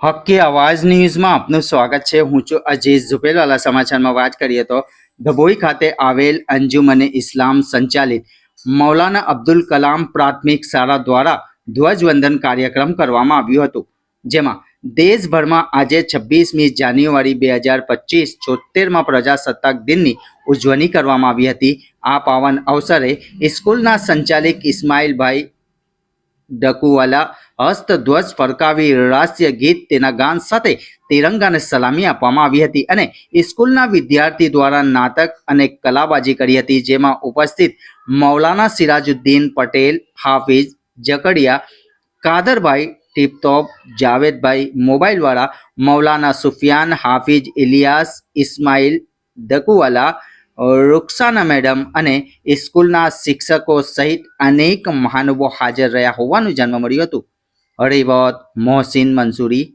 હક્કી આવાજ ન્યૂઝમાં આપનું સ્વાગત છે। હું છું અજીઝ ઝુપેલવાલા। સમાચારમાં વાત કરીએ તો ડભોઈ ખાતે આવેલ અંજુમને ઇસ્લામ સંચાલિત મૌલાના અબ્દુલ કલામ પ્રાથમિક શાળા દ્વારા ધ્વજવંદન કાર્યક્રમ કરવામાં આવ્યું હતું, જેમાં દેશભરમાં આજે 26મી જાન્યુઆરી 2025 76મા પ્રજાસત્તાક દિનની ઉજવણી કરવામાં આવી હતી। આ પાવન અવસરે સ્કૂલના સંચાલક ઇસ્માઇલભાઈ ડકુવાલા હસ્તધ્વજ ફરકાવી રાષ્ટ્રીય ગીત તેના ગાન સાથે તિરંગાને સલામી આપવામાં આવી હતી અને સ્કૂલના વિદ્યાર્થી દ્વારા નાટક અને કલાબાજી કરી હતી, જેમાં ઉપસ્થિત મૌલાના સિરાજુદ્દીન પટેલ, હાફિઝ જકડિયા, કાદરભાઈ ટીપટોપ, જાવેદભાઈ મોબાઈલવાળા, મૌલાના સુફિયાન, હાફિઝ ઇલિયાસ, ઇસ્માઇલ ડકુવાલા, रुखसाना मैडम અને સ્કૂલના શિક્ષકો સહિત અનેક મહાનુભાવો હાજર રહ્યા હોવાનું જાણવા મળ્યું હતું। રિપોર્ટ મોહસિન મંસૂરી।